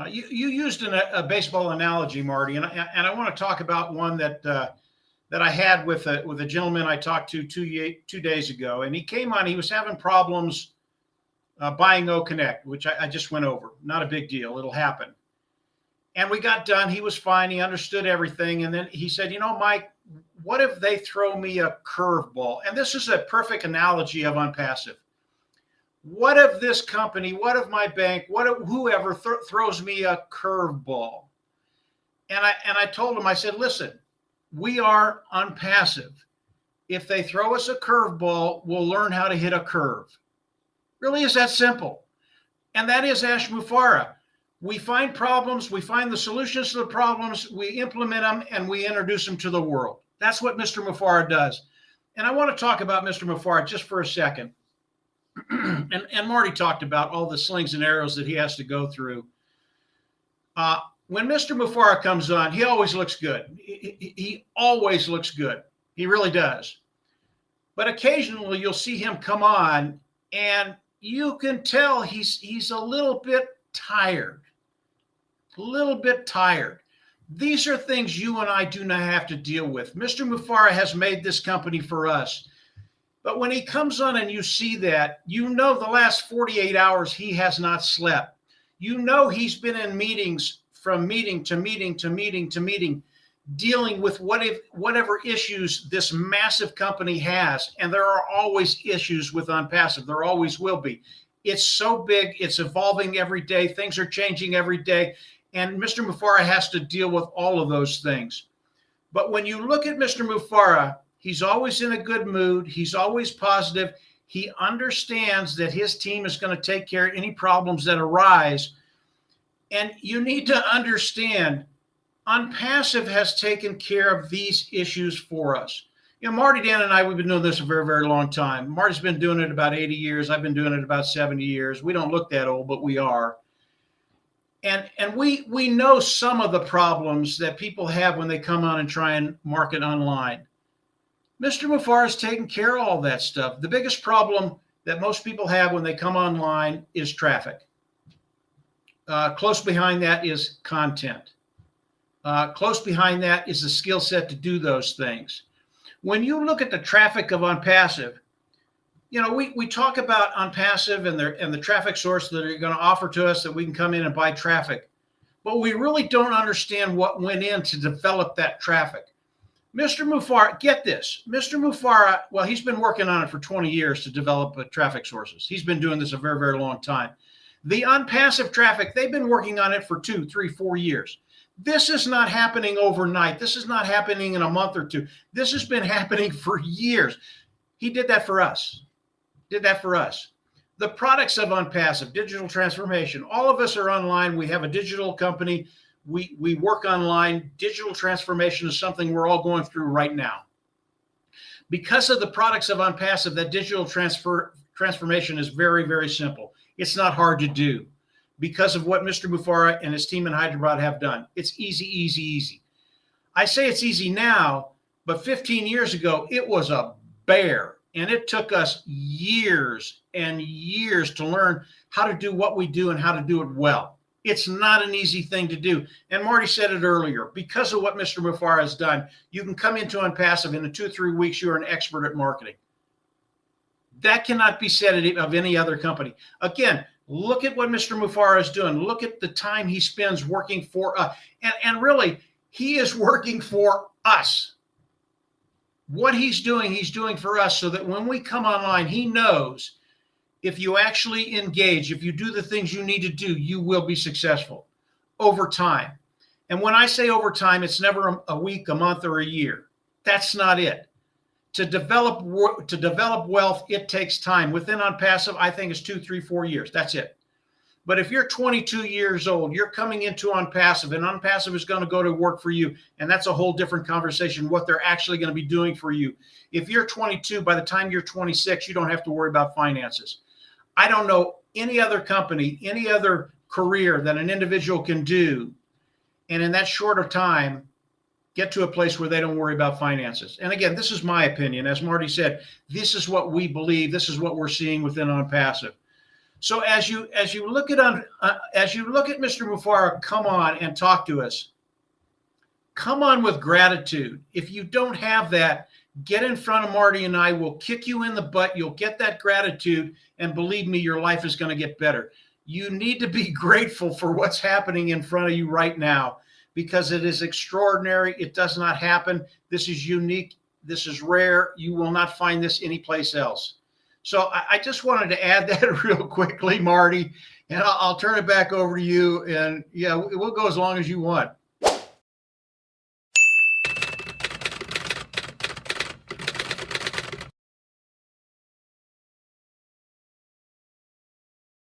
You used a baseball analogy, Marty, and I want to talk about one that I had with a gentleman I talked to 2 days ago, and he came on. He was having problems buying O-Connect, which I just went over. Not a big deal. It'll happen. And we got done. He was fine. He understood everything. And then he said, Mike, what if they throw me a curveball? And this is a perfect analogy of OnPassive. What if this company, what if my bank, what if whoever throws me a curveball? And I told him, I said, listen, we are OnPassive. If they throw us a curveball, we'll learn how to hit a curve. Really is that simple. And that is Ash Mufareh. We find problems, we find the solutions to the problems, we implement them, and we introduce them to the world. That's what Mr. Mufareh does. And I want to talk about Mr. Mufareh just for a second. and Marty talked about all the slings and arrows that he has to go through. When Mr. Mufareh comes on, he always looks good. He always looks good. He really does. But occasionally you'll see him come on and you can tell he's a little bit tired. A little bit tired. These are things you and I do not have to deal with. Mr. Mufareh has made this company for us. But when he comes on and you see that, the last 48 hours he has not slept. He's been in meetings from meeting to meeting to meeting to meeting, dealing with whatever issues this massive company has. And there are always issues with OnPassive. There always will be. It's so big. It's evolving every day. Things are changing every day. And Mr. Mufareh has to deal with all of those things. But when you look at Mr. Mufareh, he's always in a good mood. He's always positive. He understands that his team is going to take care of any problems that arise. And you need to understand, OnPassive has taken care of these issues for us. Marty, Dan, and I, we've been doing this a very, very long time. Marty's been doing it about 80 years. I've been doing it about 70 years. We don't look that old, but we are. And we know some of the problems that people have when they come on and try and market online. Mr. Mufareh has taken care of all that stuff. The biggest problem that most people have when they come online is traffic. Close behind that is content. Close behind that is the skill set to do those things. When you look at the traffic of OnPassive, we talk about OnPassive and the traffic source that are going to offer to us that we can come in and buy traffic. But we really don't understand what went in to develop that traffic. Mr. Mufareh, get this. Mr. Mufareh, well, he's been working on it for 20 years to develop traffic sources. He's been doing this a very, very long time. The OnPassive traffic, they've been working on it for 2, 3, 4 years. This is not happening overnight. This is not happening in a month or two. This has been happening for years. He did that for us. The products of OnPassive, digital transformation, all of us are online. We have a digital company. We work online. Digital transformation is something we're all going through right now. Because of the products of OnPassive, that digital transformation is very, very simple. It's not hard to do because of what Mr. Mufareh and his team in Hyderabad have done. It's easy, easy, easy. I say it's easy now, but 15 years ago, it was a bear. And it took us years and years to learn how to do what we do and how to do it well. It's not an easy thing to do. And Marty said it earlier, because of what Mr. Mufareh has done, you can come into OnPassive in 2 or 3 weeks, you're an expert at marketing. That cannot be said of any other company. Again, look at what Mr. Mufareh is doing. Look at the time he spends working for us. And really, he is working for us. What he's doing for us so that when we come online, he knows if you actually engage, if you do the things you need to do, you will be successful over time. And when I say over time, it's never a week, a month, or a year. That's not it. To develop wealth, it takes time. Within OnPassive, I think it's 2, 3, 4 years. That's it. But if you're 22 years old, you're coming into OnPassive, and OnPassive is going to go to work for you. And that's a whole different conversation, what they're actually going to be doing for you. If you're 22, by the time you're 26, you don't have to worry about finances. I don't know any other company, any other career that an individual can do, and in that short of time, get to a place where they don't worry about finances. And again, this is my opinion. As Marty said, this is what we believe. This is what we're seeing within OnPassive. So as you look at Mr. Mufara come on and talk to us, come on with gratitude. If you don't have that, get in front of Marty and I. Will kick you in the butt. You'll get that gratitude, and believe me, your life is going to get better. You need to be grateful for what's happening in front of you right now, because it is extraordinary. It does not happen. This is unique. This is rare. You will not find this anyplace else. So I just wanted to add that real quickly, Marty, and I'll turn it back over to you. And yeah, we'll go as long as you want.